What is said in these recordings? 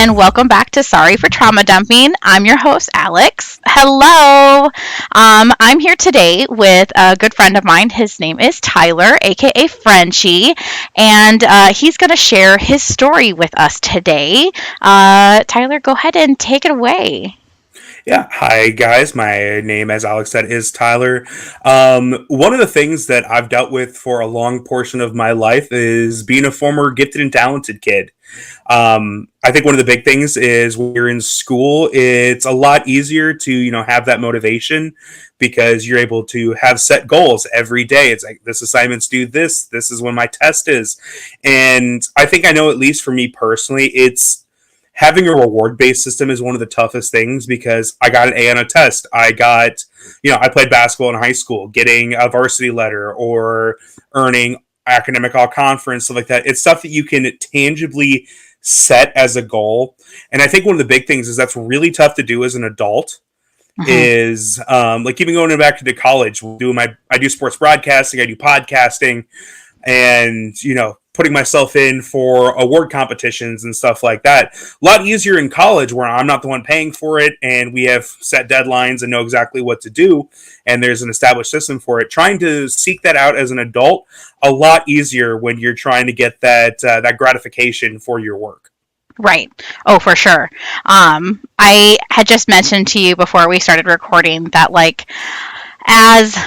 and welcome back to Sorry for Trauma Dumping. I'm your host, Alex. Hello. I'm here today with a good friend of mine. His name is Tyler, aka Frenchie, and he's going to share his story with us today. Tyler, go ahead and take it away. Yeah, hi guys. My name, as Alex said, is Tyler. One of the things that I've dealt with for a long portion of my life is being a former gifted and talented kid. I think one of the big things is when you're in school, it's a lot easier to have that motivation because you're able to have set goals every day. It's like this assignment's due this. This is when my test is, and I think I know at least for me personally, it's having a reward based system is one of the toughest things because I got an A on a test. I played basketball in high school, getting a varsity letter or earning academic all conference, stuff like that. It's stuff that you can tangibly set as a goal. And I think one of the big things is that's really tough to do as an adult. Is like even going back to college, I do sports broadcasting, I do podcasting, and putting myself in for award competitions and stuff like that. A lot easier in college where I'm not the one paying for it and we have set deadlines and know exactly what to do and there's an established system for it. Trying to seek that out as an adult, a lot easier when you're trying to get that gratification for your work. Right. Oh, for sure. I had just mentioned to you before we started recording that as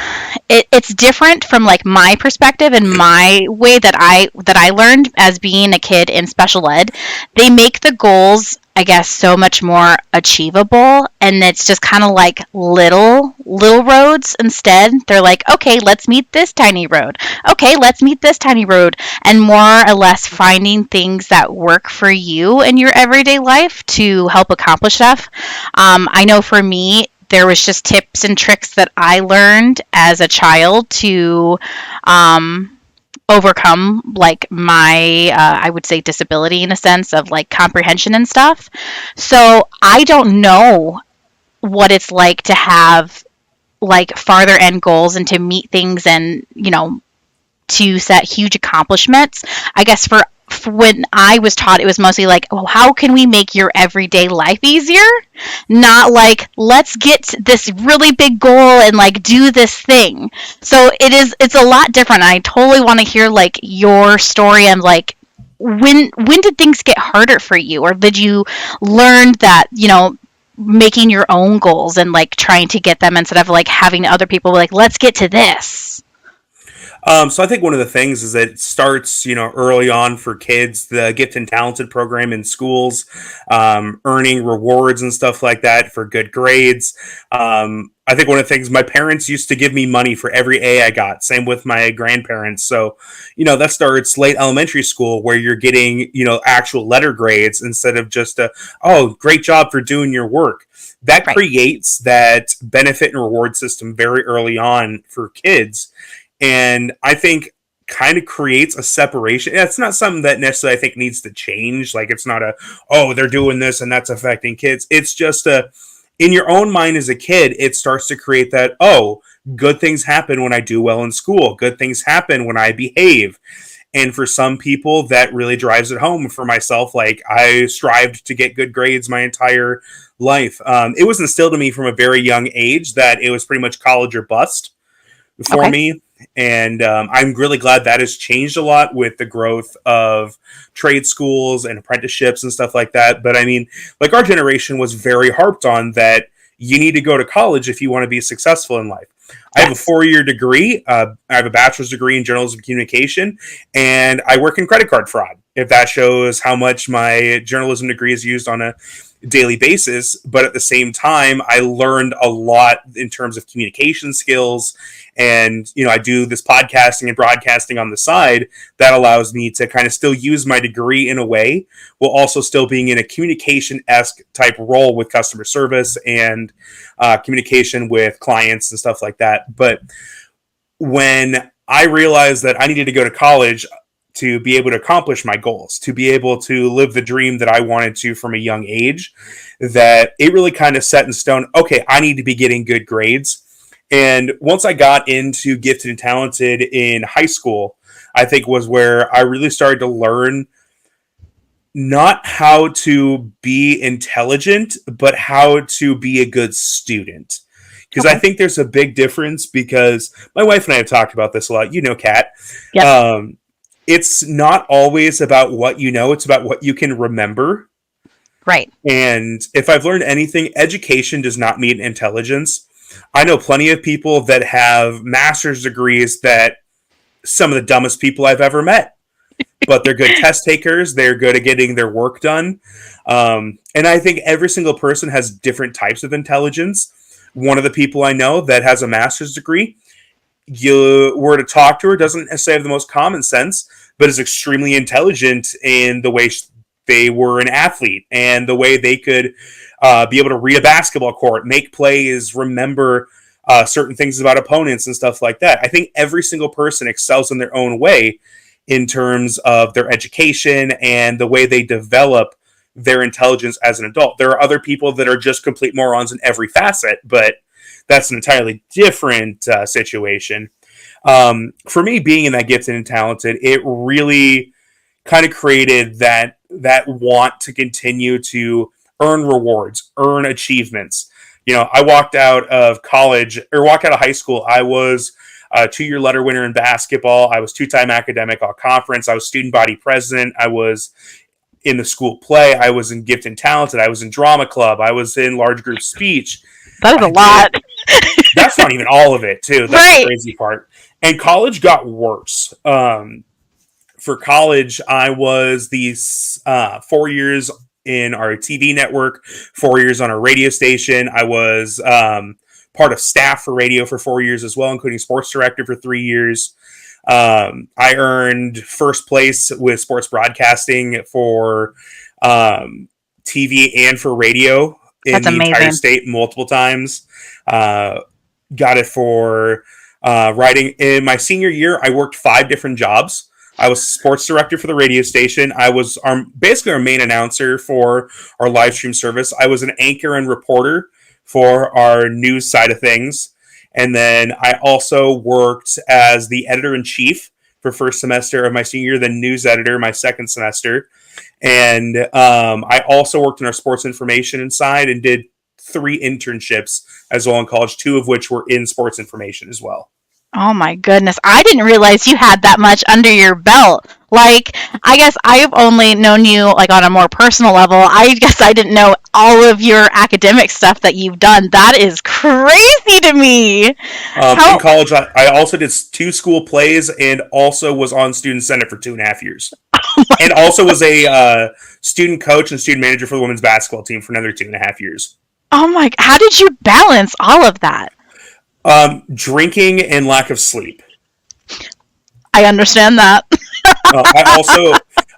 it's different from my perspective and my way that I learned as being a kid in special ed. They make the goals, I guess, so much more achievable, and it's just kind of like little roads instead. They're like, okay, let's meet this tiny road. Okay, let's meet this tiny road, and more or less finding things that work for you in your everyday life to help accomplish stuff. I know for me, there was just tips and tricks that I learned as a child to overcome my I would say disability in a sense of comprehension and stuff. So I don't know what it's like to have farther end goals and to meet things and to set huge accomplishments. I guess for when I was taught, it was mostly oh, how can we make your everyday life easier? Not let's get this really big goal and do this thing. So it's a lot different. I totally want to hear your story and when did things get harder for you, or did you learn that making your own goals and trying to get them instead of having other people let's get to this? So I think one of the things is that it starts, early on for kids, the Gifted and Talented program in schools, earning rewards and stuff like that for good grades. I think one of the things my parents used to give me money for every A I got. Same with my grandparents. So, that starts late elementary school where you're getting, actual letter grades instead of just great job for doing your work. That Right. creates that benefit and reward system very early on for kids. And I think kind of creates a separation. It's not something that necessarily I think needs to change. It's not they're doing this and that's affecting kids. It's just in your own mind as a kid, it starts to create that, good things happen when I do well in school. Good things happen when I behave. And for some people, that really drives it home. For myself, I strived to get good grades my entire life. It was instilled in me from a very young age that it was pretty much college or bust for Okay. me. And I'm really glad that has changed a lot with the growth of trade schools and apprenticeships and stuff like that. But I mean, our generation was very harped on that you need to go to college if you want to be successful in life. I have a 4-year degree. I have a bachelor's degree in journalism communication, and I work in credit card fraud. If that shows how much my journalism degree is used on a daily basis. But at the same time, I learned a lot in terms of communication skills. And, I do this podcasting and broadcasting on the side that allows me to kind of still use my degree in a way while also still being in a communication-esque type role with customer service and communication with clients and stuff like that. But when I realized that I needed to go to college to be able to accomplish my goals, to be able to live the dream that I wanted to from a young age, that it really kind of set in stone, okay, I need to be getting good grades. And once I got into Gifted and Talented in high school, I think was where I really started to learn not how to be intelligent, but how to be a good student. Because I Okay. think there's a big difference. Because my wife and I have talked about this a lot. You know, Kat. Yep. Um, it's not always about what you know; it's about what you can remember. Right. And if I've learned anything, education does not mean intelligence. I know plenty of people that have master's degrees that some of the dumbest people I've ever met, but they're good test takers. They're good at getting their work done. And I think every single person has different types of intelligence. One of the people I know that has a master's degree, you were to talk to her, doesn't necessarily have the most common sense, but is extremely intelligent in the way they were an athlete and the way they could be able to read a basketball court, make plays, remember certain things about opponents and stuff like that. I think every single person excels in their own way in terms of their education and the way they develop their intelligence as an adult. There are other people that are just complete morons in every facet, but that's an entirely different situation. For me, being in that gifted and talented, it really kind of created that want to continue to earn rewards, earn achievements. You know, I walked out of college or walked out of high school. I was a 2 year letter winner in basketball. I was 2-time academic all conference. I was student body president. I was in the school play. I was in gifted and talented. I was in drama club. I was in large group speech. That is a I did. lot. That's not even all of it, too. That's the Right. crazy part. And college got worse. For college, I was these 4 years in our TV network, 4 years on our radio station. I was part of staff for radio for 4 years as well, including sports director for 3 years. I earned first place with sports broadcasting for TV and for radio in That's the entire amazing. state multiple times. Uh, got it for writing. In my senior year, I worked 5 different jobs. I was sports director for the radio station. I was basically our main announcer for our live stream service. I was an anchor and reporter for our news side of things. And then I also worked as the editor in chief for first semester of my senior year, then news editor my second semester. And I also worked in our sports information inside and did 3 internships as well in college, 2 of which were in sports information as well. Oh my goodness. I didn't realize you had that much under your belt. Like, I guess I've only known you like on a more personal level. I guess I didn't know all of your academic stuff that you've done. That is crazy to me. In How college, I also did 2 school plays and also was on student senate for 2.5 years. And also was a student coach and student manager for the women's basketball team for another 2.5 years. Oh my, how did you balance all of that? Drinking and lack of sleep. I understand that.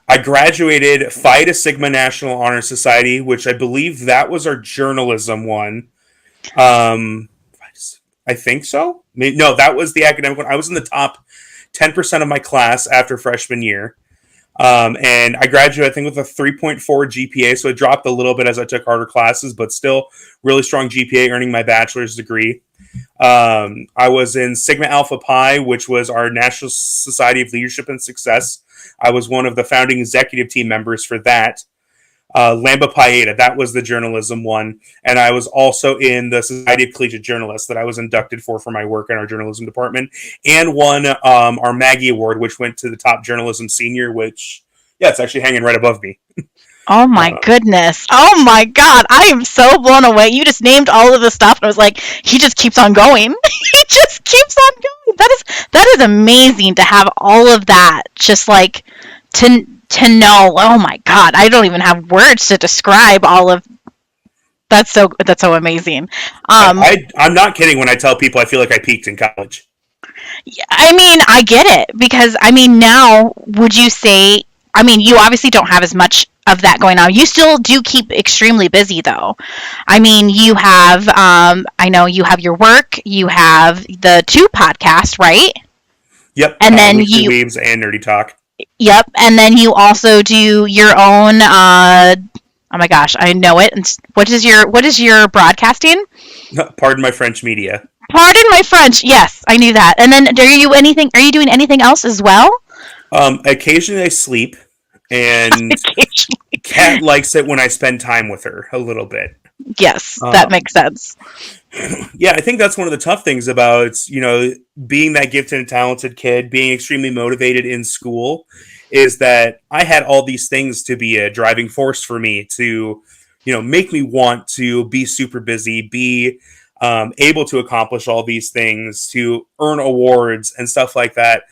I graduated Phi Beta Sigma National Honor Society, which I believe that was our journalism one. Um, I think so. No, that was the academic one. I was in the top 10% of my class after freshman year. And I graduated, I think, with a 3.4 GPA, so it dropped a little bit as I took harder classes, but still really strong GPA, earning my bachelor's degree. I was in Sigma Alpha Pi, which was our National Society of Leadership and Success. I was one of the founding executive team members for that. Lambda Pi Eta, that was the journalism one. And I was also in the Society of Collegiate Journalists that I was inducted for my work in our journalism department, and won our Maggie Award, which went to the top journalism senior, which, yeah, it's actually hanging right above me. Oh my Uh, goodness. Oh my god. I am so blown away. You just named all of the stuff and I was like, he just keeps on going. He just keeps on going. That is amazing to have all of that just like to know. Oh my god. I don't even have words to describe all of that's so amazing. Um I'm not kidding when I tell people I feel like I peaked in college. I mean, I get it because I mean, now would you say? I mean, you obviously don't have as much of that going on. You still do keep extremely busy, though. I mean, you have. I know you have your work. You have the two podcasts, right? Yep, And then Weekly you. Weebs and Nerdy Talk. Yep. And then you also do your own. Oh my gosh, I know it. What is your broadcasting? Pardon my French media. Pardon my French. Yes, I knew that. And then, are you doing anything else as well? Occasionally I sleep, and Kat likes it when I spend time with her a little bit. Yes, that Um, makes sense. yeah, I think that's one of the tough things about, being that gifted and talented kid, being extremely motivated in school, is that I had all these things to be a driving force for me to, make me want to be super busy, be able to accomplish all these things, to earn awards and stuff like that.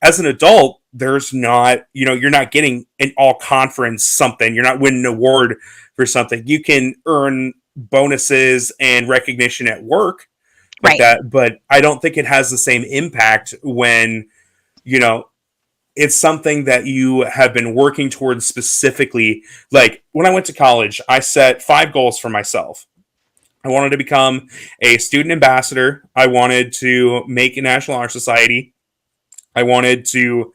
As an adult, there's not, you're not getting an all conference something. You're not winning an award for something. You can earn bonuses and recognition at work like Right, that, but I don't think it has the same impact when, you know, it's something that you have been working towards specifically. Like when I went to college, I set 5 goals for myself. I wanted to become a student ambassador. I wanted to make a National Honor Society. I wanted to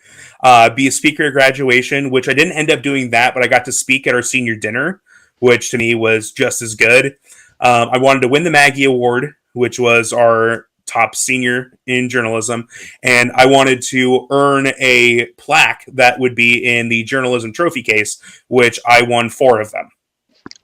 be a speaker at graduation, which I didn't end up doing that, but I got to speak at our senior dinner, which to me was just as good. I wanted to win the Maggie Award, which was our top senior in journalism, and I wanted to earn a plaque that would be in the journalism trophy case, which I won 4 of them.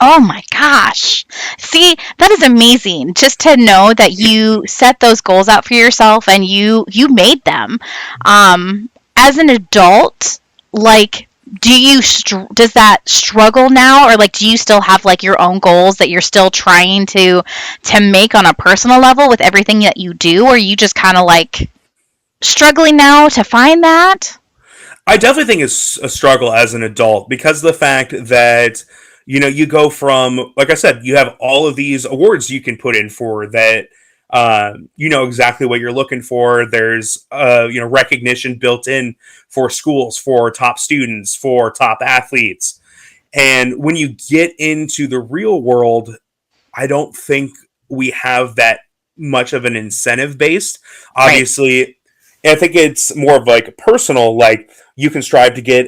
oh my gosh. See, that is amazing just to know that you set those goals out for yourself and you made them. As an adult, like does that struggle now, or like do you still have like your own goals that you're still trying to make on a personal level with everything that you do, or are you just kind of like struggling now to find that? I definitely think it's a struggle as an adult because of the fact that you go from, like I said, you have all of these awards you can put in for that. You know exactly what you're looking for. There's recognition built in for schools, for top students, for top athletes, and when you get into the real world, I don't think we have that much of an incentive based. Right. Obviously, I think it's more of like personal. Like you can strive to get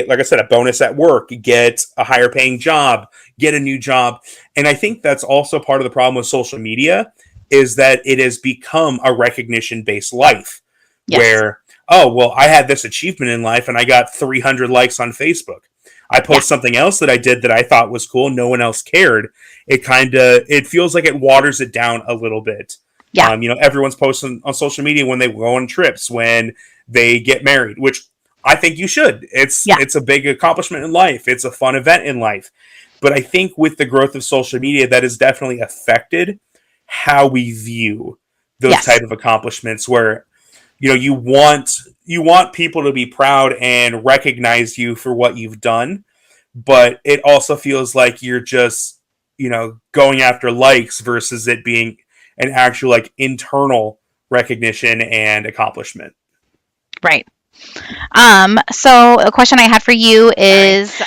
like I said, a bonus at work, get a higher paying job, get a new job, and I think that's also part of the problem with social media is that it has become a recognition based life Yes. where, oh well, I had this achievement in life and I got 300 likes on Facebook. I Yeah. post something else that I did that I thought was cool. No one else cared. It feels like it waters it down a little bit. Yeah. Everyone's posting on social media when they go on trips, when they get married, which I think you should. It's Yeah. it's a big accomplishment in life. It's a fun event in life. But I think with the growth of social media, that has definitely affected how we view those Yes. type of accomplishments. Where you want people to be proud and recognize you for what you've done, but it also feels like you're just going after likes versus it being an actual like internal recognition and accomplishment. Right. So a question I had for you Sorry. is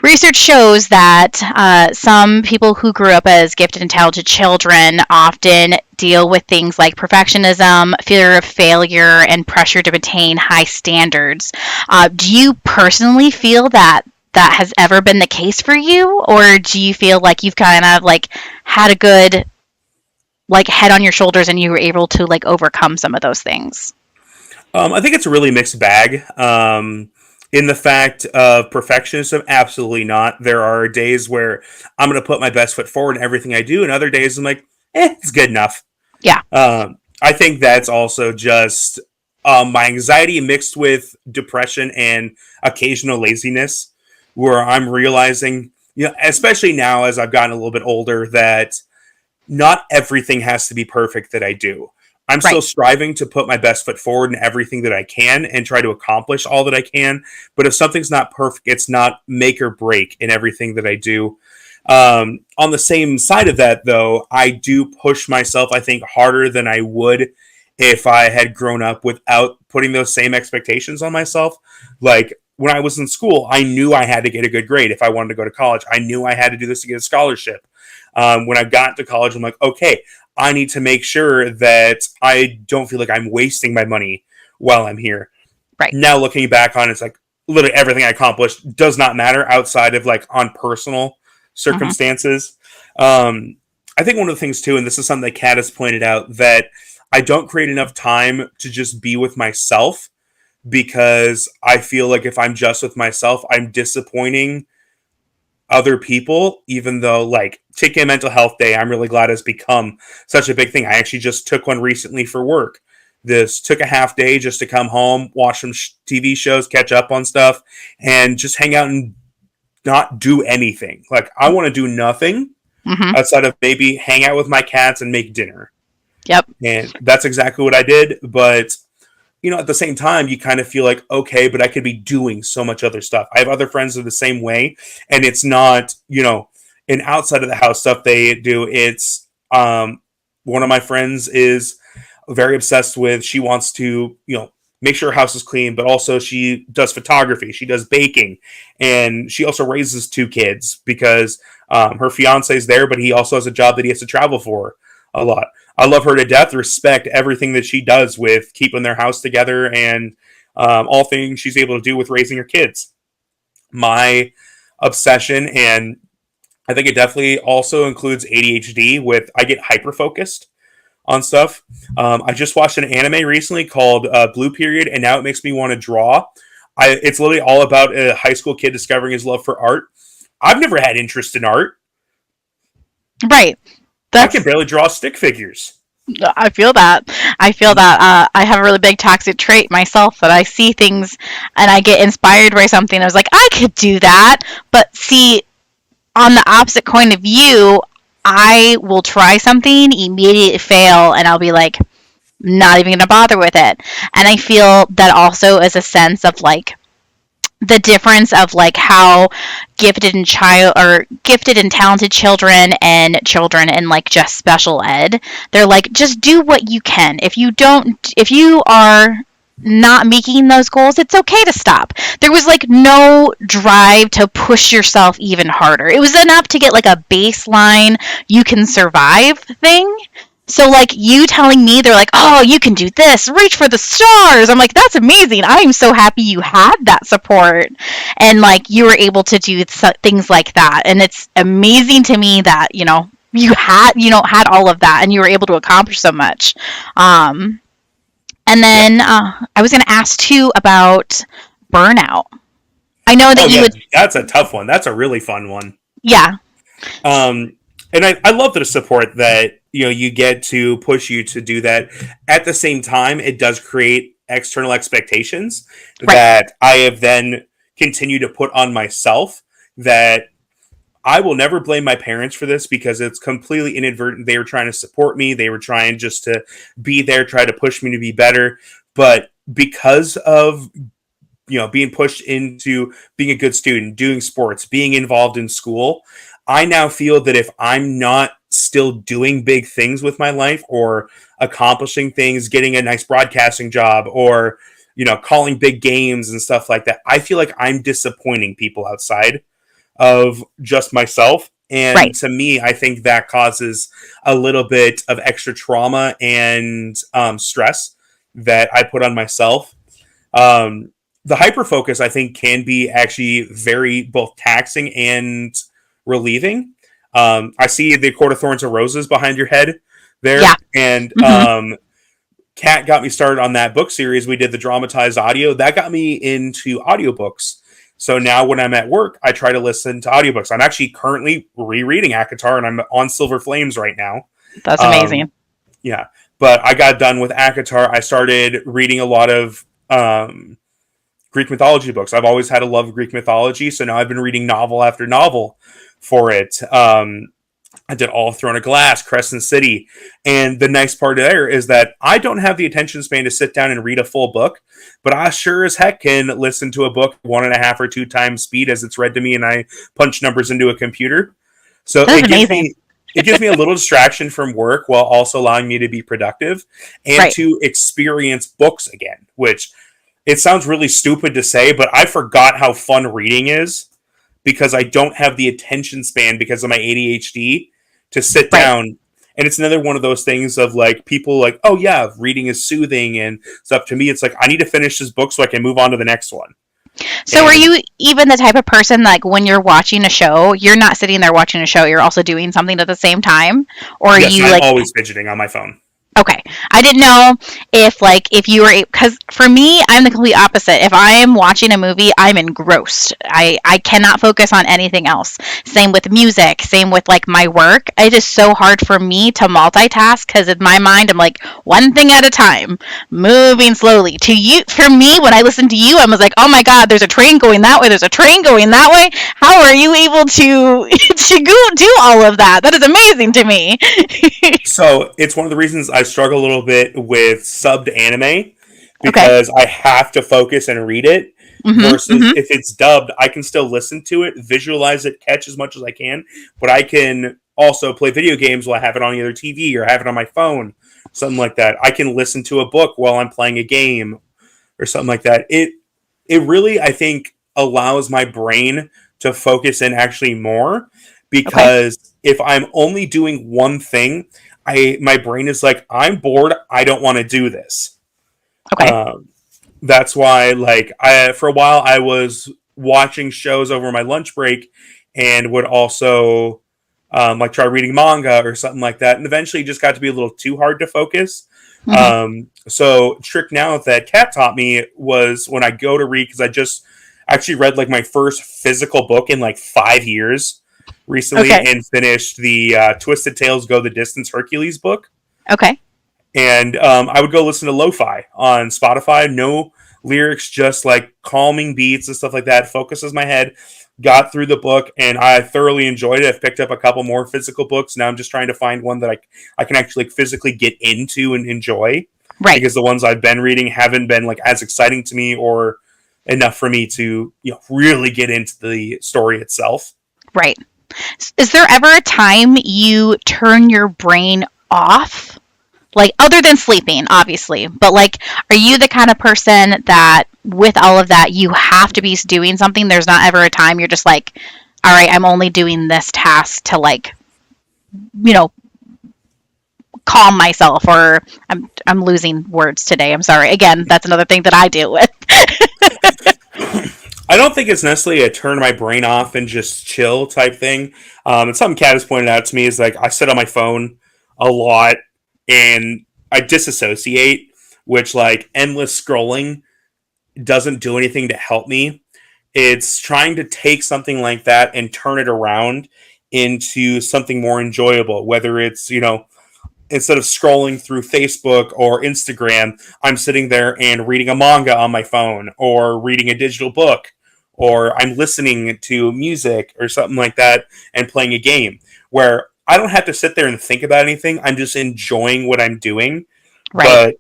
research shows that some people who grew up as gifted and talented children often deal with things like perfectionism, fear of failure, and pressure to maintain high standards. Do you personally feel that that has ever been the case for you, or do you feel like you've kind of like had a good like head on your shoulders and you were able to like overcome some of those things? I think it's a really mixed bag. In the fact of perfectionism, absolutely not. There are days where I'm going to put my best foot forward in everything I do, and other days I'm like, it's good enough. Yeah. I think that's also just my anxiety mixed with depression and occasional laziness, where I'm realizing, especially now as I've gotten a little bit older, that not everything has to be perfect that I do. I'm Right. still striving to put my best foot forward in everything that I can and try to accomplish all that I can. But if something's not perfect, it's not make or break in everything that I do. On the same side of that, though, I do push myself, I think, harder than I would if I had grown up without putting those same expectations on myself. Like when I was in school, I knew I had to get a good grade if I wanted to go to college. I knew I had to do this to get a scholarship. When I got to college, I'm like, okay, I need to make sure that I don't feel like I'm wasting my money while I'm here. Right. Now looking back on it, it's like literally everything I accomplished does not matter outside of like on personal Mm-hmm. circumstances. Um, I think one of the things too, and this is something that Kat has pointed out, that I don't create enough time to just be with myself because I feel like if I'm just with myself, I'm disappointing other people, even though, like, taking mental health day, I'm really glad has become such a big thing. I actually just took one recently for work. This took a half day just to come home, watch some TV shows, catch up on stuff, and just hang out and not do anything. Like, I want to do nothing Mm-hmm. outside of maybe hang out with my cats and make dinner. Yep. And that's exactly what I did. But at the same time, you kind of feel like, okay, but I could be doing so much other stuff. I have other friends who are the same way, and it's not, an outside of the house stuff they do. It's one of my friends is very obsessed with, she wants to, make sure her house is clean, but also she does photography, she does baking, and she also raises two kids because her fiance is there, but he also has a job that he has to travel for a lot. I love her to death, respect everything that she does with keeping their house together and all things she's able to do with raising her kids. My obsession, and I think it definitely also includes ADHD, with I get hyper focused on stuff. I just watched an anime recently called Blue Period, and now it makes me want to draw. It's literally all about a high school kid discovering his love for art. I've never had interest in art. Right. I can That's barely draw stick figures. I feel that. I feel that. I have a really big toxic trait myself that I see things and I get inspired by something. I was like, I could do that. But see, on the opposite coin of you, I will try something, immediately fail, and I'll be like, not even going to bother with it. And I feel that also is a sense of like the difference of like how gifted and talented children and children in like just special ed, they're like, just do what you can. If you are not making those goals, it's okay to stop. There was like no drive to push yourself even harder. It was enough to get like a baseline you can survive thing. So like you telling me, they're like, oh, you can do this, reach for the stars. I'm like, that's amazing. I am so happy you had that support and like you were able to do things like that. And it's amazing to me that, had all of that and you were able to accomplish so much. And Yeah. then I was going to ask too about burnout. I know that Oh you yeah, would, that's a tough one. That's a really fun one. yeah, And I love the support that you get to push you to do that. At the same time, it does create external expectations right, that I have then continued to put on myself. That I will never blame my parents for this because it's completely inadvertent. They were trying to support me. They were trying just to be there, try to push me to be better. But because of being pushed into being a good student, doing sports, being involved in school, I now feel that if I'm not still doing big things with my life or accomplishing things, getting a nice broadcasting job or calling big games and stuff like that, I feel like I'm disappointing people outside of just myself. And right. to me, I think that causes a little bit of extra trauma and stress that I put on myself. Um, the hyper focus, I think, can be actually very both taxing and relieving. I see the Court of Thorns and Roses behind your head Yeah. there, and Hmm. Kat got me started on that book series. We did the dramatized audio that got me into audiobooks. So now when I'm at work, I try to listen to audiobooks. I'm actually currently rereading ACOTAR, and I'm on Silver Flames right now. That's Um, amazing. yeah, but I got done with ACOTAR. I started reading a lot of Greek mythology books. I've always had a love of Greek mythology, so now I've been reading novel after novel for it. I did All Throne of Glass, Crescent City, and the nice part there is that I don't have the attention span to sit down and read a full book, but I sure as heck can listen to a book 1.5 or 2 times speed as it's read to me, and I punch numbers into a computer. So That's amazing. it gives me a little distraction from work while also allowing me to be productive and Right. to experience books again, which it sounds really stupid to say, but I forgot how fun reading is because I don't have the attention span because of my ADHD to sit Right. down. And it's another one of those things of like people like, oh yeah, reading is soothing and stuff. To me, it's like I need to finish this book so I can move on to the next one. So are And you even the type of person like when you're watching a show, you're not sitting there watching a show, you're also doing something at the same time? Or are yes, you I'm like, always fidgeting on my phone. Okay. I didn't know if if you were, because for me, I'm the complete opposite. If I am watching a movie, I'm engrossed. I cannot focus on anything else. Same with music, same with like my work. It is so hard for me to multitask because in my mind I'm like one thing at a time, moving slowly. To you, for me, when I listened to you, I was like, "Oh my god, there's a train going that way. There's a train going that way. How are you able to to go do all of that? That is amazing to me." So it's one of the reasons I struggle a little bit with subbed anime Okay. because I have to focus and read it. Mhm. Versus Mhm. if it's dubbed, I can still listen to it, visualize it, catch as much as I can, but I can also play video games while I have it on either TV or have it on my phone, something like that. I can listen to a book while I'm playing a game or something like that. It really, I think, allows my brain to focus in actually more Okay. because if I'm only doing one thing, I my brain is like, I'm bored. I don't want to do this. Okay. Um, that's why, like, I for a while I was watching shows over my lunch break and would also like try reading manga or something like that. And eventually, it just got to be a little too hard to focus. Mhm. So trick now that Kat taught me was when I go to read because I just actually read like my first physical book in like 5 years recently Okay. and finished the Twisted Tales Go the Distance Hercules book. Okay. And I would go listen to lo-fi on Spotify. No lyrics, just like calming beats and stuff like that. Focuses my head. Got through the book, and I thoroughly enjoyed it. I've picked up a couple more physical books. Now I'm just trying to find one that I can actually like, physically get into and enjoy Right. because the ones I've been reading haven't been like as exciting to me or enough for me to really get into the story itself. Right. Is there ever a time you turn your brain off? Like other than sleeping, obviously, but like are you the kind of person that with all of that you have to be doing something? There's not ever a time you're just like, all right, I'm only doing this task to like, you know, calm myself or I'm losing words today. I'm sorry. Again, that's another thing that I deal with. I don't think it's necessarily a turn my brain off and just chill type thing. And something Kat has pointed out to me is like I sit on my phone a lot and I disassociate, which like endless scrolling doesn't do anything to help me. It's trying to take something like that and turn it around into something more enjoyable, whether it's, instead of scrolling through Facebook or Instagram, I'm sitting there and reading a manga on my phone or reading a digital book or I'm listening to music or something like that and playing a game where I don't have to sit there and think about anything. I'm just enjoying what I'm doing. Right. But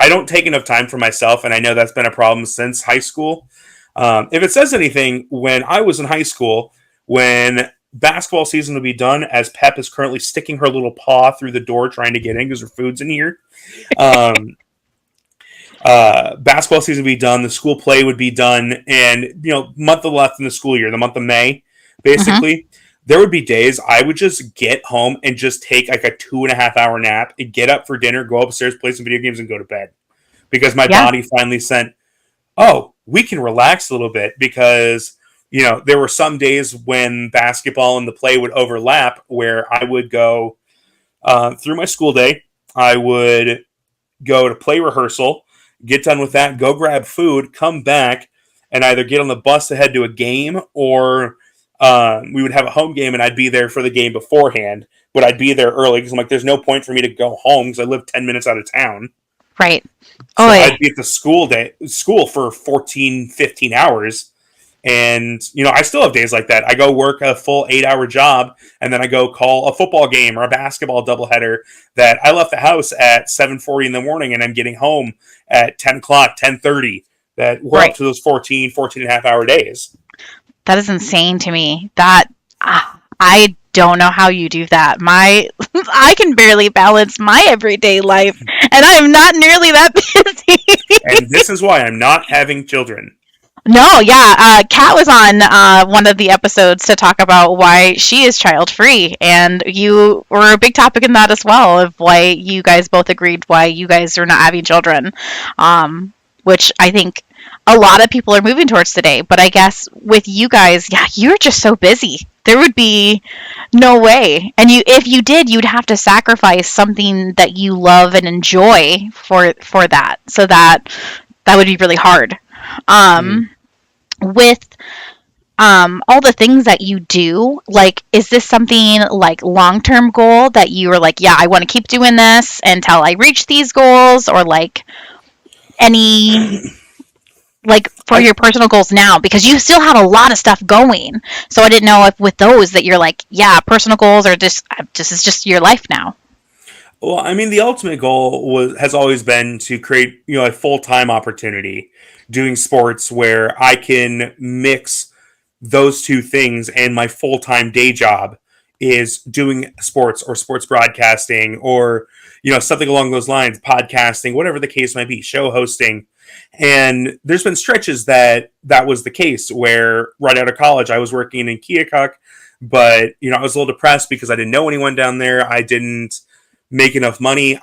I don't take enough time for myself, and I know that's been a problem since high school. If it says anything, when I was in high school, when basketball season would be done, as Pep is currently sticking her little paw through the door trying to get in because her food's in here. Um, Basketball season would be done, the school play would be done, and month left in the school year, the month of May, Mhm. basically. There would be days I would just get home and just take like a 2.5 hour nap, and get up for dinner, go upstairs, play some video games, and go to bed because my Yeah. body finally sent, oh, we can relax a little bit because there were some days when basketball and the play would overlap where I would go through my school day. I would go to play rehearsal, get done with that, go grab food, come back, and either get on the bus to head to a game or we would have a home game and I'd be there for the game beforehand. But I'd be there early because I'm like, there's no point for me to go home because I live 10 minutes out of town. Right. So Oi. I'd be at the school for 14, 15 hours. And, I still have days like that. I go work a full 8 hour job and then I go call a football game or a basketball doubleheader that I left the house at 7:40 in the morning and I'm getting home at 10 o'clock, 10:30. That we're up Right. to those 14 and a half hour days. That is insane to me. That I don't know how you do that. My I can barely balance my everyday life, and I am not nearly that busy. And this is why I'm not having children. No, yeah. Kat was on one of the episodes to talk about why she is child free, and you were a big topic in that as well of why you guys both agreed why you guys are not having children, which I think a lot of people are moving towards today. But I guess with you guys, yeah, you're just so busy. There would be no way. And you, if you did, you'd have to sacrifice something that you love and enjoy for that. So that would be really hard. Mm. Um, with all the things that you do, like, is this something like long term goal that you are like, yeah, I want to keep doing this until I reach these goals, or like any, like, for I your personal goals now, because you still have a lot of stuff going. So I didn't know if with those that you're like, yeah, personal goals are just this is just your life now. Well, I mean, the ultimate goal has always been to create, a full-time opportunity doing sports where I can mix those two things, and my full-time day job is doing sports or sports broadcasting, or something along those lines, podcasting, whatever the case might be, show hosting. And there's been stretches that was the case where right out of college I was working in Keokuk, but I was a little depressed because I didn't know anyone down there. I didn't make enough money.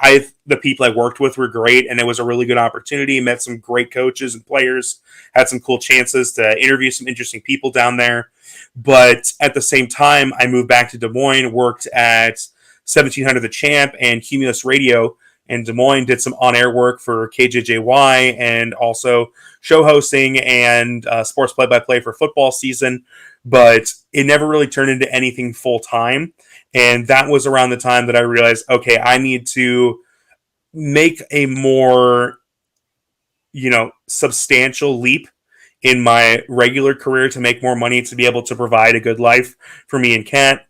The people I worked with were great, and it was a really good opportunity. Met some great coaches and players. Had some cool chances to interview some interesting people down there. But at the same time, I moved back to Des Moines, worked at 1700 The Champ and Cumulus Radio in Des Moines, did some on-air work for KJJY, and also show hosting and sports play-by-play for football season. But it never really turned into anything full-time. And that was around the time that I realized, okay, I need to make a more, substantial leap in my regular career to make more money to be able to provide a good life for me and Kent.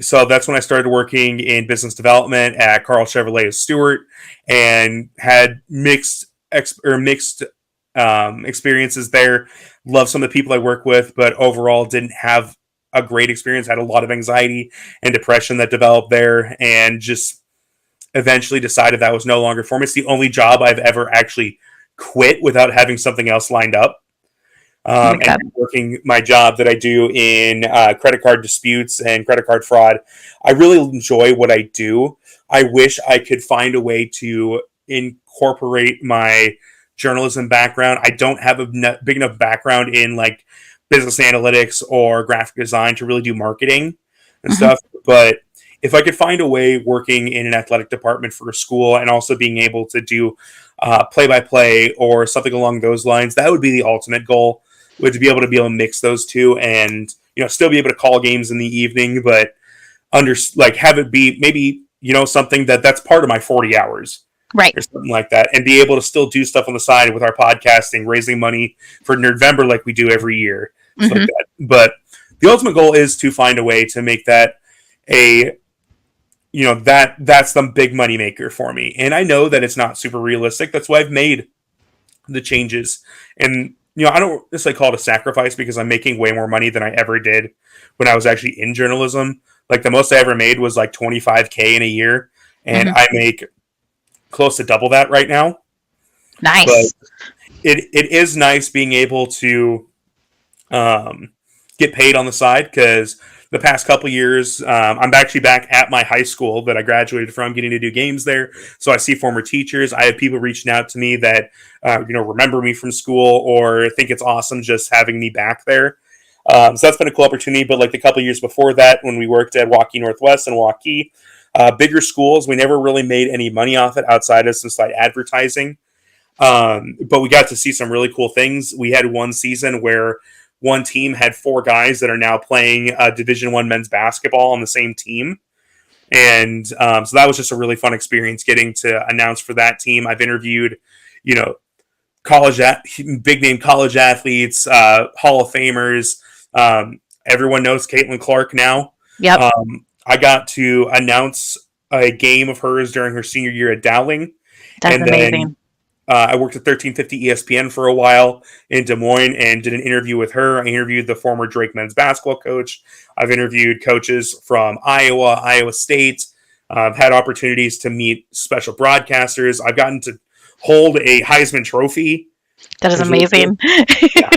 So that's when I started working in business development at Carl Chevrolet Stewart, and had mixed experiences there. Love some of the people I work with, but overall didn't have a great experience. Had a lot of anxiety and depression that developed there, and just eventually decided that was no longer for me. It's the only job I've ever actually quit without having something else lined up. Oh my And god. working my job that I do in credit card disputes and credit card fraud, I really enjoy what I do. I wish I could find a way to incorporate my journalism background. I don't have a big enough background in like business analytics or graphic design to really do marketing and Hmm. stuff. But if I could find a way working in an athletic department for a school and also being able to do play by play or something along those lines, that would be the ultimate goal. Would to be able to mix those two, and still be able to call games in the evening, but like have it be maybe something that's part of my 40 hours Right. or something like that, and be able to still do stuff on the side with our podcasting, raising money for Nerdvember like we do every year, stuff like Hmm. that. But the ultimate goal is to find a way to make that a that's the big money maker for me. And I know that it's not super realistic. That's why I've made the changes. And I don't necessarily call it a sacrifice because I'm making way more money than I ever did when I was actually in journalism. Like the most I ever made was like 25K in a year, and Hmm. I make close to double that right now. But Nice. it is nice being able to um, get paid on the side, because the past couple years, I'm actually back at my high school that I graduated from, getting to do games there. So I see former teachers. I have people reaching out to me that remember me from school or think it's awesome just having me back there. So that's been a cool opportunity. But like the couple years before that, when we worked at Waukee Northwest and Waukee, bigger schools, we never really made any money off it outside of some slight advertising. But we got to see some really cool things. We had one season where one team had four guys that are now playing Division One men's basketball on the same team, and so that was just a really fun experience getting to announce for that team. I've interviewed, you know, big name college athletes, Hall of Famers. Everyone knows Caitlin Clark now. Yep. I got to announce a game of hers during her senior year at Dowling, That's and then amazing. I worked at 1350 ESPN for a while in Des Moines and did an interview with her. I interviewed the former Drake men's basketball coach. I've interviewed coaches from Iowa, Iowa State. I've had opportunities to meet special broadcasters. I've gotten to hold a Heisman Trophy, That which is was really cool. amazing. Yeah.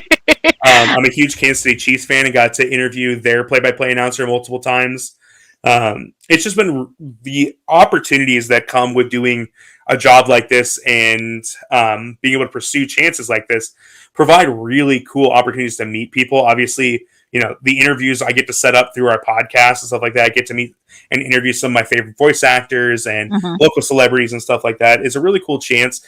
I'm a huge Kansas City Chiefs fan and got to interview their play-by-play announcer multiple times. It's just been the opportunities that come with doing a job like this and being able to pursue chances like this provide really cool opportunities to meet people. Obviously, the interviews I get to set up through our podcast and stuff like that, I get to meet and interview some of my favorite voice actors and Hmm. local celebrities and stuff like that. It's a really cool chance,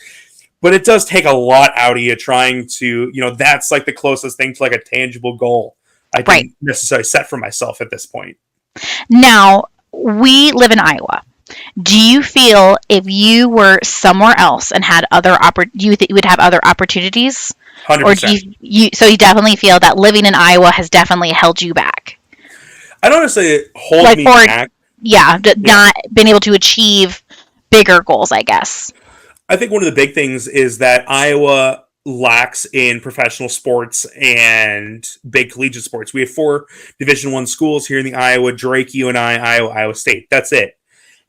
but it does take a lot out of you trying to, that's like the closest thing to like a tangible goal I Right. can necessarily set for myself at this point. Now, we live in Iowa. Do you feel if you were somewhere else and had do you think you would have other opportunities? Or do 100%. so you definitely feel that living in Iowa has definitely held you back? I don't necessarily hold Like, me or back. yeah, Yeah. not been able to achieve bigger goals, I guess. I think one of the big things is that Iowa lacks in professional sports and big collegiate sports. We have 4 Division I schools here in the Iowa: Drake, UNI, Iowa, Iowa State. That's it.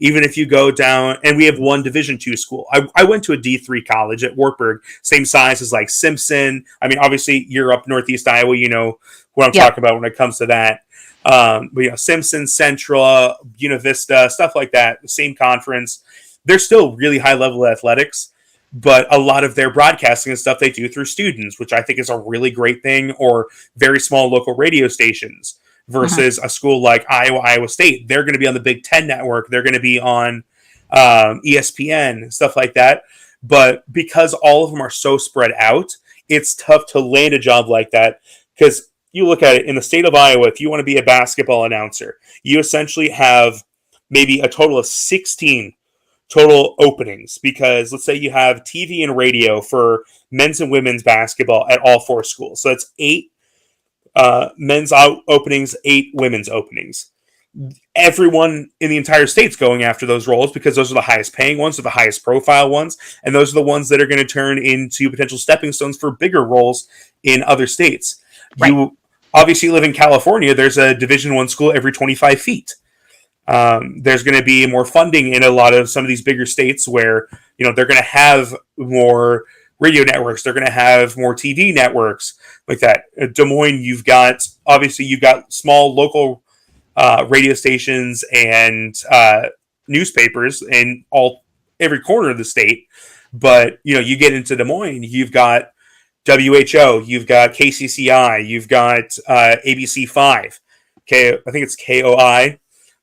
Even if you go down, and we have 1 Division II school. I went to a D3 college at Wartburg, same size as like Simpson. I mean, obviously, you're up Northeast Iowa. You know what I'm Yep. talking about when it comes to that. But Simpson, Central, Univista, stuff like that. The same conference. They're still really high level athletics, but a lot of their broadcasting and stuff they do through students, which I think is a really great thing, or very small local radio stations Hmm. versus a school like Iowa State. They're going to be on the Big Ten network. They're going to be on ESPN, stuff like that. But because all of them are so spread out, it's tough to land a job like that because you look at it in the state of Iowa, if you want to be a basketball announcer, you essentially have maybe a total of 16 total openings because let's say you have TV and radio for men's and women's basketball at all 4 schools. So that's 8 men's openings, 8 women's openings. Everyone in the entire state's going after those roles because those are the highest paying ones, or the highest profile ones, and those are the ones that are going to turn into potential stepping stones for bigger roles in other states. Right. You obviously live in California. There's a Division I school every 25 feet. There's going to be more funding in a lot of some of these bigger states where they're going to have more radio networks, they're going to have more TV networks like that. Des Moines, you've got small local radio stations and newspapers in every corner of the state. But you get into Des Moines, you've got WHO, you've got KCCI, you've got ABC5, I think it's KOI.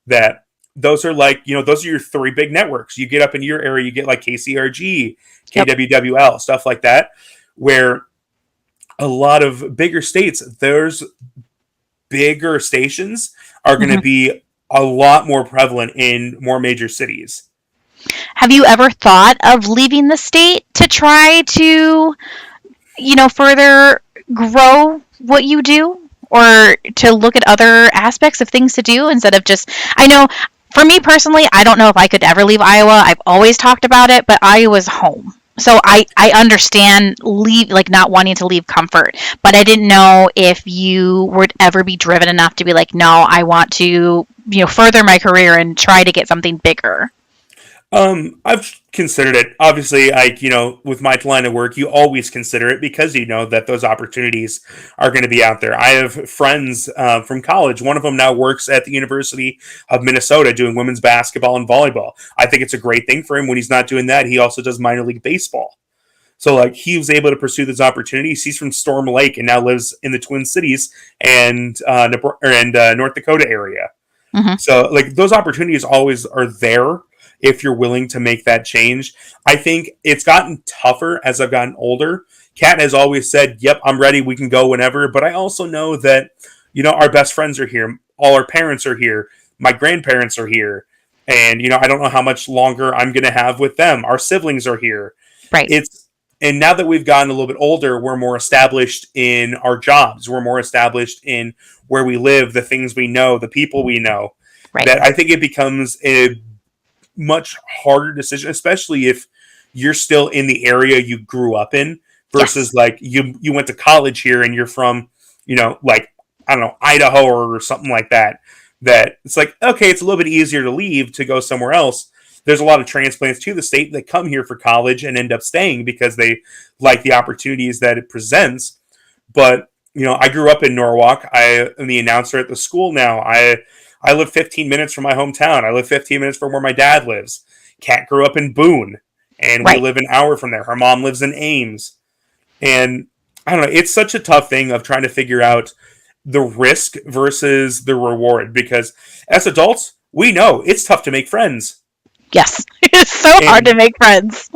That those are like those are your 3 big networks. You get up in your area, you get like KCRG, Yep. KWWL, stuff like that, where a lot of bigger states, there's bigger stations are going to Hmm. be a lot more prevalent in more major cities. Have you ever thought of leaving the state to try to, further grow what you do? Or to look at other aspects of things to do instead of just, I know for me personally, I don't know if I could ever leave Iowa. I've always talked about it, but Iowa's home. So I understand not wanting to leave comfort, but I didn't know if you would ever be driven enough to be like, no, I want to, further my career and try to get something bigger. I've considered it. Obviously, like, with my line of work, you always consider it because you know that those opportunities are going to be out there. I have friends from college. One of them now works at the University of Minnesota doing women's basketball and volleyball. I think it's a great thing for him. When he's not doing that, he also does minor league baseball. So, like, he was able to pursue those opportunities. He's from Storm Lake and now lives in the Twin Cities and North Dakota area. Hmm. So, like, those opportunities always are there if you're willing to make that change. I think it's gotten tougher as I've gotten older. Kat has always said, "Yep, I'm ready. We can go whenever." But I also know that our best friends are here. All our parents are here. My grandparents are here, and I don't know how much longer I'm going to have with them. Our siblings are here. Right. It's And now that we've gotten a little bit older, we're more established in our jobs. We're more established in where we live, the things we know, the people we know. Right. That I think it becomes a much harder decision, especially if you're still in the area you grew up in Yes. versus like you went to college here and you're from, like, I don't know, Idaho or something like that. That it's like, okay, it's a little bit easier to leave to go somewhere else. There's a lot of transplants to the state that come here for college and end up staying because they like the opportunities that it presents. But I grew up in Norwalk. I am the announcer at the school now. I live 15 minutes from my hometown. I live 15 minutes from where my dad lives. Kat grew up in Boone, and we Right. live an hour from there. Her mom lives in Ames, and I don't know. It's such a tough thing of trying to figure out the risk versus the reward because as adults, we know it's tough to make friends. Yes. It's so hard to And make friends.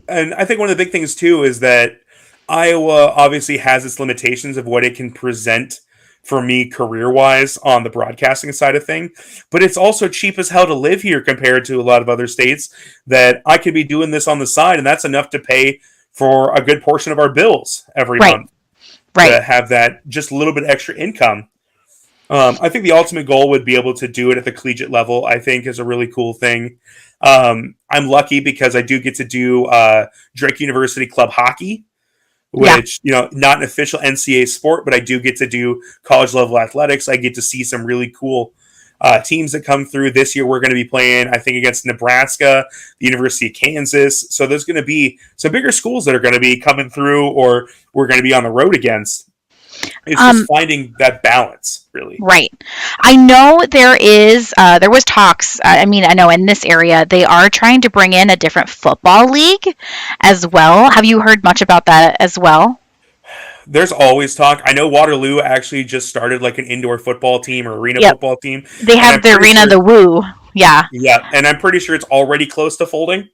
I think one of the big things too is that Iowa obviously has its limitations of what it can present for me career wise on the broadcasting side of thing, but it's also cheap as hell to live here compared to a lot of other states that I could be doing this on the side and that's enough to pay for a good portion of our bills every Right. month Right. to have that just a little bit extra income. I think the ultimate goal would be able to do it at the collegiate level. I think is a really cool thing. I'm lucky because I do get to do Drake University club hockey, Yeah. which not an official NCAA sport, but I do get to do college level athletics. I get to see some really cool teams that come through. This year we're going to be playing, I think, against Nebraska, the University of Kansas. So there's going to be some bigger schools that are going to be coming through, or we're going to be on the road against. It's just Um, finding that balance, really. right. I know there was talks. I mean, I know in this area they are trying to bring in a different football league as well. Have you heard much about that as well? There's always talk. I know Waterloo actually just started like an indoor football team or arena Yep. football team, They and have I'm the pretty arena, sure, the Woo. Yeah. yeah, and I'm pretty sure it's already close to folding,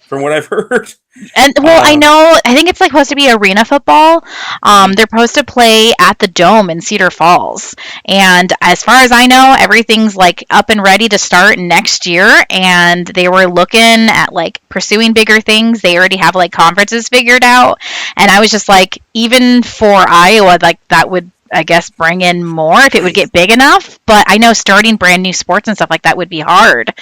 from what I've heard. And well, I Um, know. I think it's like supposed to be arena football. mhm. They're supposed to play at the Dome in Cedar Falls, and as far as I know, everything's like up and ready to start next year. And they were looking at like pursuing bigger things. They already have like conferences figured out, and I was just like, even for Iowa, like that would. I guess bring in more if it would get big enough, but I know starting brand new sports and stuff like that would be hard.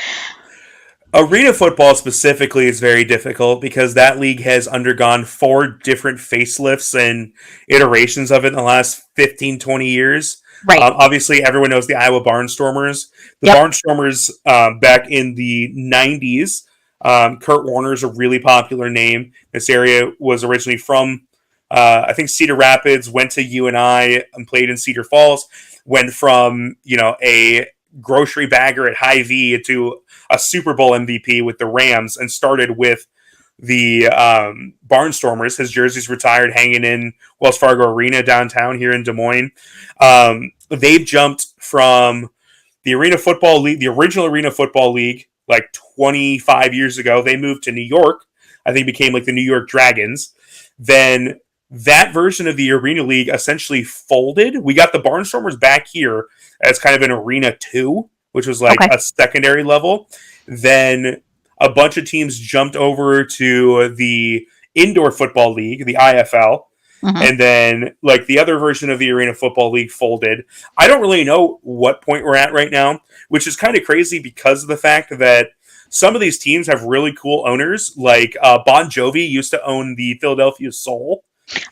Arena football specifically is very difficult because that league has undergone 4 different facelifts and iterations of it in the last 15, 20 years. Right. Obviously, everyone knows the Iowa Barnstormers. The Yep. Barnstormers, back in the 90s, Kurt Warner's a really popular name. This area was originally from, I think, Cedar Rapids, went to UNI and played in Cedar Falls, went from, a grocery bagger at Hy-Vee to a Super Bowl MVP with the Rams and started with the Barnstormers. His jersey's retired, hanging in Wells Fargo Arena downtown here in Des Moines. They've jumped from the Arena Football League, the original Arena Football League, like 25 years ago. They moved to New York. I think became like the New York Dragons. Then that version of the Arena League essentially folded. We got the Barnstormers back here as kind of an Arena 2, which was like Okay. a secondary level. Then a bunch of teams jumped over to the Indoor Football League, the IFL, Hmm. and then like the other version of the Arena Football League folded. I don't really know what point we're at right now, which is kind of crazy because of the fact that some of these teams have really cool owners. Like Bon Jovi used to own the Philadelphia Soul.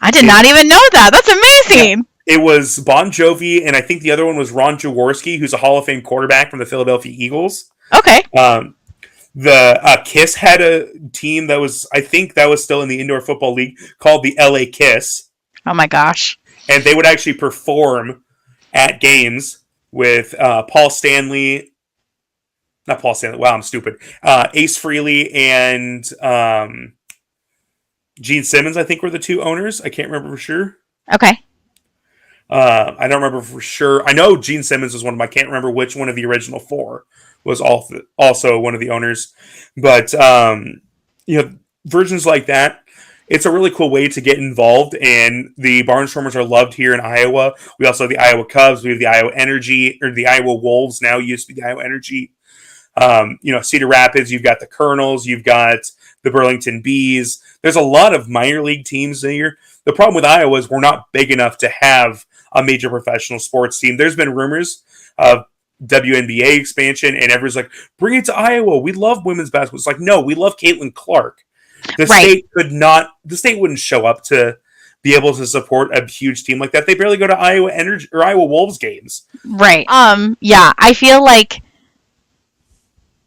I did It not even know that. That's Yeah, amazing. it was Bon Jovi, and I think the other one was Ron Jaworski, who's a Hall of Fame quarterback from the Philadelphia Eagles. Okay. Um, the Kiss had a team that was, I think, that was still in the Indoor Football League called the LA Kiss, Oh my gosh. and they would actually perform at games with Paul Stanley, not Paul Stanley. Wow, I'm stupid. Ace Frehley and Gene Simmons, I think, were the two owners. I can't remember for sure. Okay. I don't remember for sure. I know Gene Simmons was one of them. I can't remember which one of the original 4 was also one of the owners. But versions like that, it's a really cool way to get involved. And the Barnstormers are loved here in Iowa. We also have the Iowa Cubs. We have the Iowa Energy, or the Iowa Wolves. Now used to be the Iowa Energy. Cedar Rapids. You've got the Colonels. You've got the Burlington Bees. There's a lot of minor league teams here. The problem with Iowa is we're not big enough to have a major professional sports team. There's been rumors of WNBA expansion, and everyone's like, bring it to Iowa. We love women's basketball. It's like, no, we love Caitlin Clark. The Right. state could not, the state wouldn't show up to be able to support a huge team like that. They barely go to Iowa Energy or Iowa Wolves games. Right. Yeah, I feel like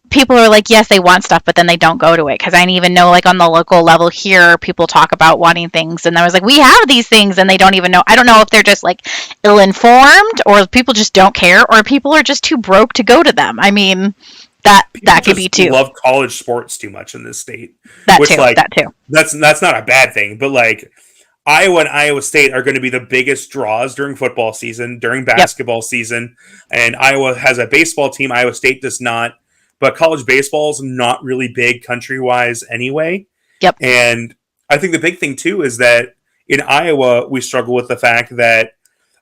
people are like, yes, they want stuff, but then they don't go to it. Because I even know, like, on the local level here, people talk about wanting things. And I was like, we have these things, and they don't even know. I don't know if they're just, like, ill informed, or people just don't care, or people are just too broke to go to them. I mean, People That could be just too. love college sports too much in this state, That which too. like That too. that's not a bad thing, but like Iowa and Iowa State are going to be the biggest draws during football season, during Yep. basketball season, and Iowa has a baseball team. Iowa State does not, but college baseball is not really big country wise anyway. Yep. And I think the big thing too is that in Iowa we struggle with the fact that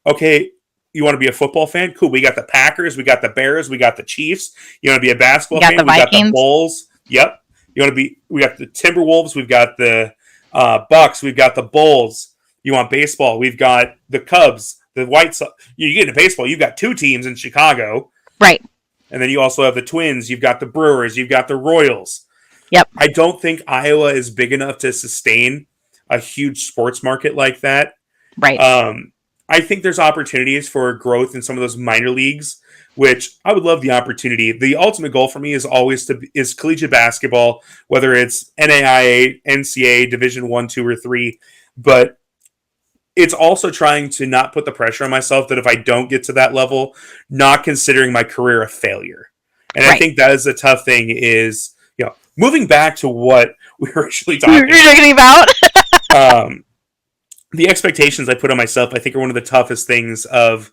okay, you want to be a football fan? Cool. We got the Packers, we got the Bears, we got the Chiefs. You want to be a You basketball got the fan? We got the Vikings. Bulls. Yep. You want to be? We got the Timberwolves. We've got the Bucks. We've got the Bulls. You want baseball? We've got the Cubs, the White Sox. You get into baseball, you've got two teams in Chicago, Right. and then you also have the Twins. You've got the Brewers. You've got the Royals. Yep. I don't think Iowa is big enough to sustain a huge sports market like that. Right. I think there's opportunities for growth in some of those minor leagues, which I would love the opportunity. The ultimate goal for me is always is collegiate basketball, whether it's NAIA, NCAA, Division 1, 2, or 3. But it's also trying to not put the pressure on myself that if I don't get to that level, not considering my career a failure. And I Right. think that is the tough thing is, moving back to what we were actually You're talking about. um, the expectations I put on myself, I think, are one of the toughest things of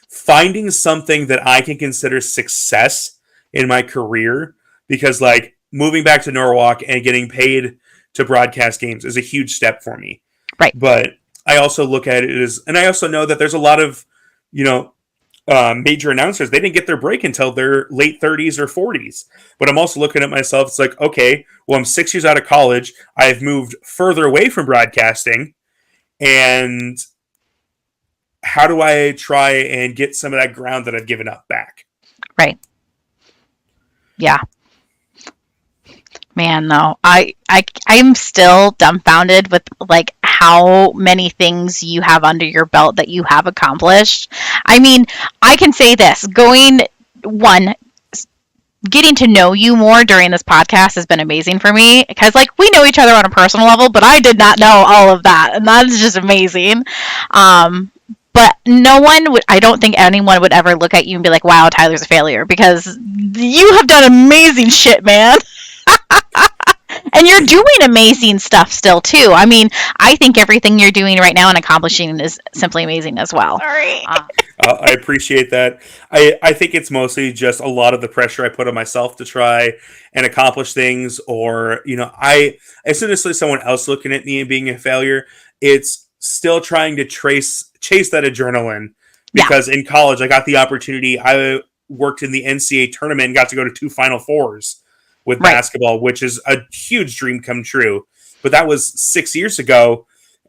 finding something that I can consider success in my career. Because, like, moving back to Norwalk and getting paid to broadcast games is a huge step for me. Right. But I also look at it as, and I also know that there's a lot of, major announcers. They didn't get their break until their late 30s or 40s. But I'm also looking at myself. It's like, okay, well, I'm 6 years out of college. I've moved further away from broadcasting. And how do I try and get some of that ground that I've given up back? Right. Yeah. Man, no. I'm still dumbfounded with like how many things you have under your belt that you have accomplished. I mean, I can say this, getting to know you more during this podcast has been amazing for me because like we know each other on a personal level, but I did not know all of that, and that's just amazing. But no one would, I don't think anyone would ever look at you and be like, wow, Tyler's a failure, because you have done amazing shit, man. And you're doing amazing stuff still too. I mean, I think everything you're doing right now and accomplishing is simply amazing as well. Sorry. I appreciate that. I think it's mostly just a lot of the pressure I put on myself to try and accomplish things, or as soon as there's someone else looking at me and being a failure, it's still trying to chase that adrenaline. Because in college, I got the opportunity. I worked in the NCAA tournament and got to go to 2 Final Fours with basketball, which is a huge dream come true. But that was 6 years ago.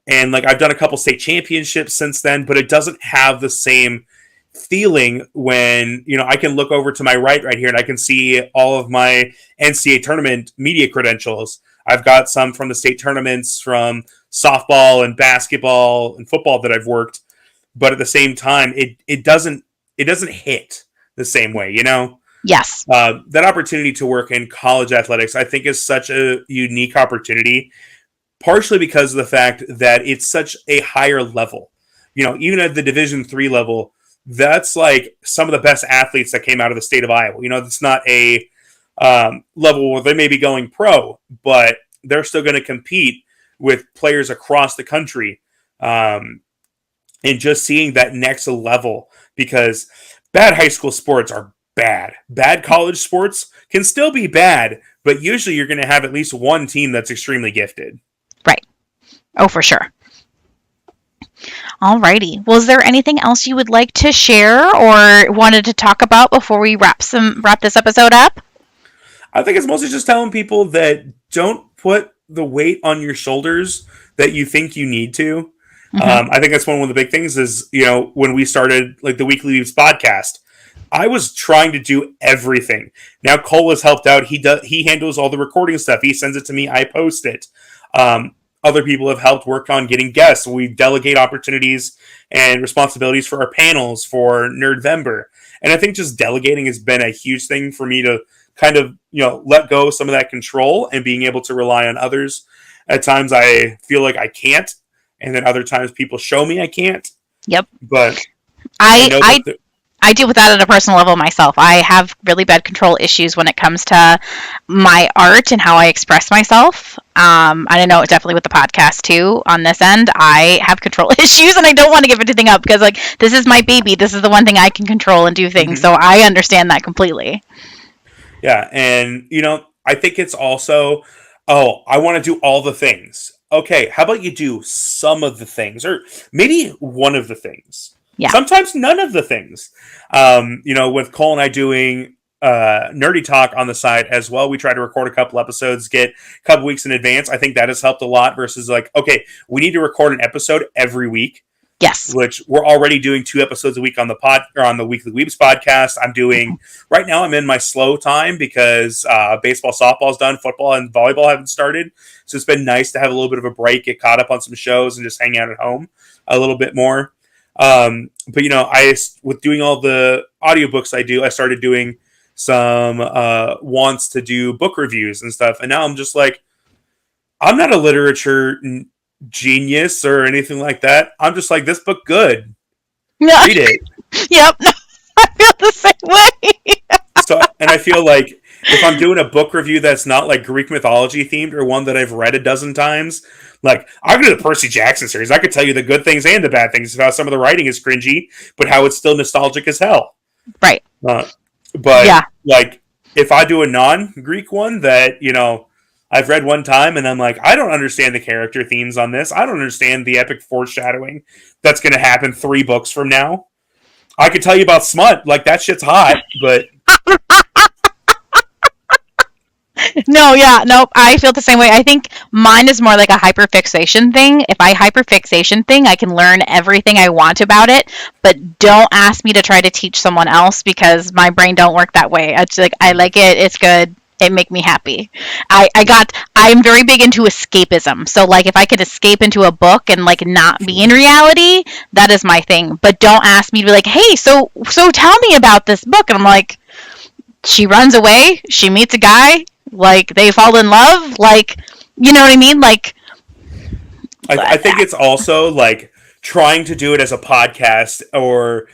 And like I've done a couple state championships since then, but it doesn't have the same feeling when, I can look over to my right here and I can see all of my NCAA tournament media credentials. I've got some from the state tournaments from softball and basketball and football that I've worked. But at the same time, it doesn't hit the same way, Yes. That opportunity to work in college athletics, I think, is such a unique opportunity, partially because of the fact that it's such a higher level. Even at the Division III level, that's like some of the best athletes that came out of the state of Iowa. It's not a level where they may be going pro, but they're still going to compete with players across the country. And just seeing that next level, because bad high school sports are bad. Bad college sports can still be bad, but usually you're going to have at least one team that's extremely gifted. Right. Oh, for sure. Alrighty. Well, is there anything else you would like to share or wanted to talk about before we wrap this episode up? I think it's mostly just telling people that don't put the weight on your shoulders that you think you need to. Mm-hmm. I think that's one of the big things is, when we started like the Weekly Weebs podcast, I was trying to do everything. Now Cole has helped out. He handles all the recording stuff. He sends it to me. I post it. Other people have helped work on getting guests. We delegate opportunities and responsibilities for our panels for Nerdvember. And I think just delegating has been a huge thing for me to kind of, let go of some of that control and being able to rely on others. At times I feel like I can't. And then other times people show me I can't. Yep. But I I deal with that at a personal level myself. I have really bad control issues when it comes to my art and how I express myself. I know definitely with the podcast too. On this end, I have control issues, and I don't want to give anything up because like this is my baby. This is the one thing I can control and do things. Mm-hmm. So I understand that completely. Yeah, and I think it's also, oh, I want to do all the things. Okay, how about you do some of the things, or maybe one of the things. Yeah. Sometimes none of the things. With Cole and I doing nerdy talk on the side as well, we try to record a couple episodes, get a couple weeks in advance. I think that has helped a lot. Versus like, okay, we need to record an episode every week, Yes. which we're already doing 2 episodes a week on the pod or on the weekly Weebs podcast. I'm doing right now. I'm in my slow time because baseball, softball's done, football and volleyball haven't started. So it's been nice to have a little bit of a break, get caught up on some shows, and just hang out at home a little bit more. But I with doing all the audiobooks I started doing some wants to do book reviews and stuff, and now I'm just like, I'm not a literature genius or anything like that. I'm just like, this book good. Yeah. Read it. Yep. I feel the same way. So, and I feel like if I'm doing a book review that's not like Greek mythology themed or one that I've read a dozen times, like I go to the Percy Jackson series, I could tell you the good things and the bad things of how some of the writing is cringy, but how it's still nostalgic as hell. Right. But Yeah. like, if I do a non-Greek one that I've read one time and I'm like, I don't understand the character themes on this. I don't understand the epic foreshadowing that's going to happen 3 books from now. I could tell you about smut, like that shit's hot, but No, yeah, nope. I feel the same way. I think mine is more like a hyperfixation thing. If I hyperfixation thing, I can learn everything I want about it, but don't ask me to try to teach someone else because my brain don't work that way. It's like I like it, it's good, it make me happy. I'm very big into escapism. So like if I could escape into a book and like not be in reality, that is my thing. But don't ask me to be like, "Hey, so tell me about this book." And I'm like, she runs away, she meets a guy, like they fall in love, like you know what I mean? Like I think it's also like trying to do it as a podcast or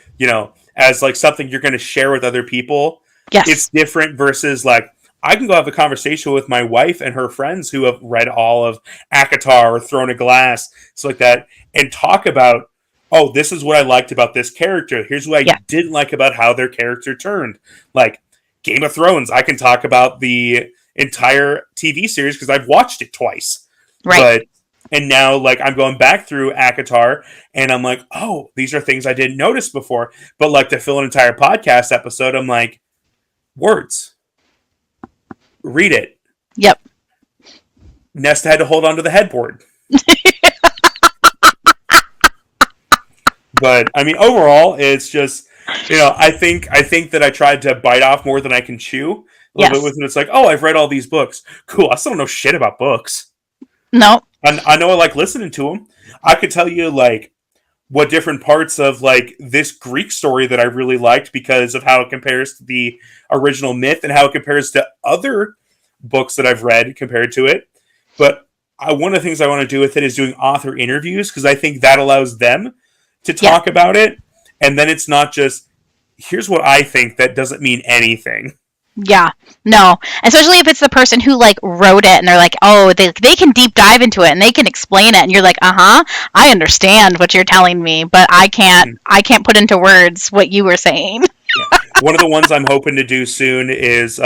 as like something you're going to share with other people. It's yes. different versus like I can go have a conversation with my wife and her friends who have read all of Akatar or Throne of Glass, stuff like that, and talk about, oh, this is what I liked about this character. Here's what I Yeah. didn't like about how their character turned. Like Game of Thrones, I can talk about the entire TV series because I've watched it twice. Right. But and now like I'm going back through Akatar and I'm like, oh, these are things I didn't notice before. But like to fill an entire podcast episode, I'm like, words. Read it. Yep. Nesta had to hold on to the headboard. But I mean, overall, it's just I think that I tried to bite off more than I can chew a little bit Yes. with it. It's like, oh, I've read all these books. Cool. I still don't know shit about books. No. I know I like listening to them. I could tell you like what different parts of like this Greek story that I really liked because of how it compares to the original myth and how it compares to other books that I've read compared to it. But one of the things I want to do with it is doing author interviews because I think that allows them to Yeah. talk about it. And then it's not just, here's what I think that doesn't mean anything. Yeah. No. Especially if it's the person who like wrote it and they're like, oh, they can deep dive into it and they can explain it and you're like, uh-huh, I understand what you're telling me, but I can't put into words what you were saying. Yeah. One of the ones I'm hoping to do soon is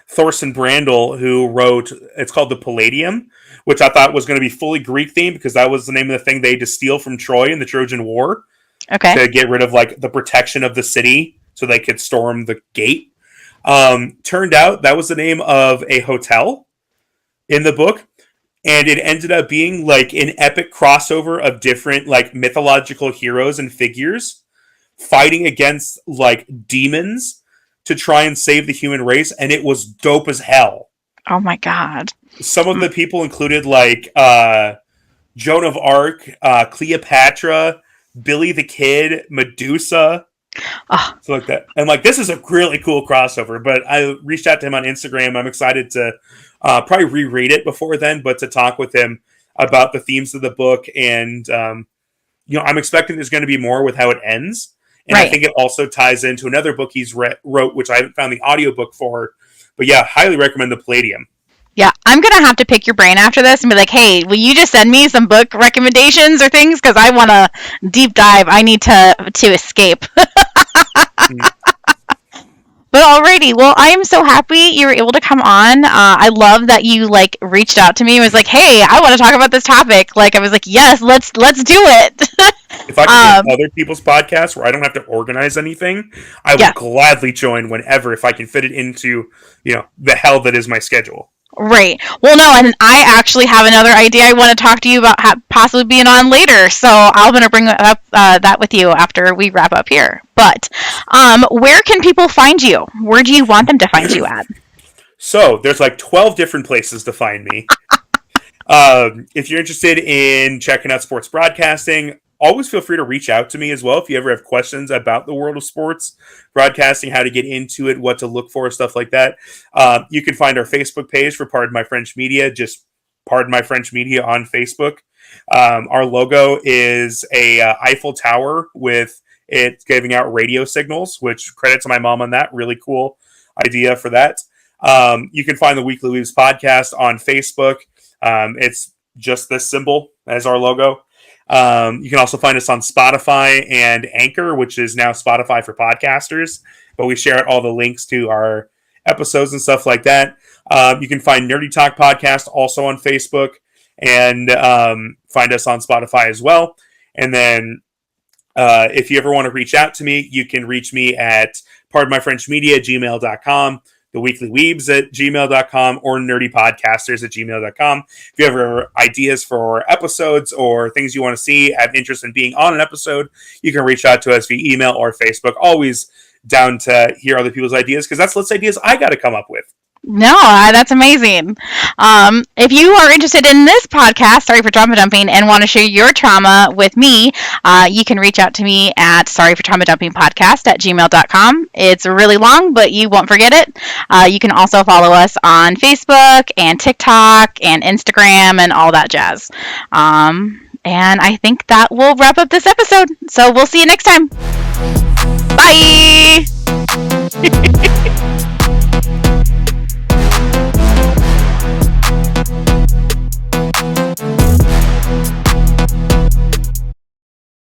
Thorsten Brandl, who wrote, it's called The Palladium, which I thought was going to be fully Greek themed because that was the name of the thing they had to steal from Troy in the Trojan War Okay. to get rid of like the protection of the city so they could storm the gate. Turned out that was the name of a hotel in the book, and it ended up being like an epic crossover of different like mythological heroes and figures fighting against like demons to try and save the human race, and it was dope as hell. Oh my god. Some of the people included like Joan of Arc, Cleopatra, Billy the Kid, Medusa, Oh, so like that. And like this is a really cool crossover. But I reached out to him on Instagram. I'm excited to probably reread it before then, but to talk with him about the themes of the book. And I'm expecting there's going to be more with how it ends. And I Right. think it also ties into another book wrote, which I haven't found the audiobook for. But yeah, highly recommend the Palladium. Yeah, I'm gonna have to pick your brain after this and be like, "Hey, will you just send me some book recommendations or things? Because I want to deep dive. I need to escape." Mm. But alrighty, well, I am so happy you were able to come on. I love that you like reached out to me and was like, "Hey, I want to talk about this topic." Like I was like, "Yes, let's do it." If I could be on um, other people's podcasts where I don't have to organize anything, I will yeah, gladly join whenever if I can fit it into the hell that is my schedule. right. Well, no, and I actually have another idea I want to talk to you about possibly being on later. So I'm going to bring up that with you after we wrap up here. But where can people find you? Where do you want them to find you at? So there's like 12 different places to find me. If you're interested in checking out sports broadcasting, always feel free to reach out to me as well if you ever have questions about the world of sports broadcasting, how to get into it, what to look for, stuff like that. You can find our Facebook page for Pardon My French Media, just Pardon My French Media on Facebook. Our logo is a Eiffel Tower with it giving out radio signals, which credit to my mom on that. Really cool idea for that. You can find the Weekly Weebs podcast on Facebook. It's just this symbol as our logo. You can also find us on Spotify and Anchor, which is now Spotify for podcasters. But we share all the links to our episodes and stuff like that. You can find Nerdy Talk Podcast also on Facebook and find us on Spotify as well. And then if you ever want to reach out to me, you can reach me at pardonmyfrenchmedia@gmail.com, the Weekly Weebs at gmail.com, or nerdypodcasters at gmail.com. If you have ideas for episodes or things you want to see, have interest in being on an episode, you can reach out to us via email or Facebook. Always down to hear other people's ideas because that's less ideas I got to come up with. No, that's amazing. If you are interested in this podcast, sorry for trauma dumping, and want to share your trauma with me, you can reach out to me at sorryfortraumadumpingpodcast at gmail.com. It's really long, but you won't forget it. You can also follow us on Facebook and TikTok and Instagram and all that jazz. And I think that will wrap up this episode. So we'll see you next time. Bye.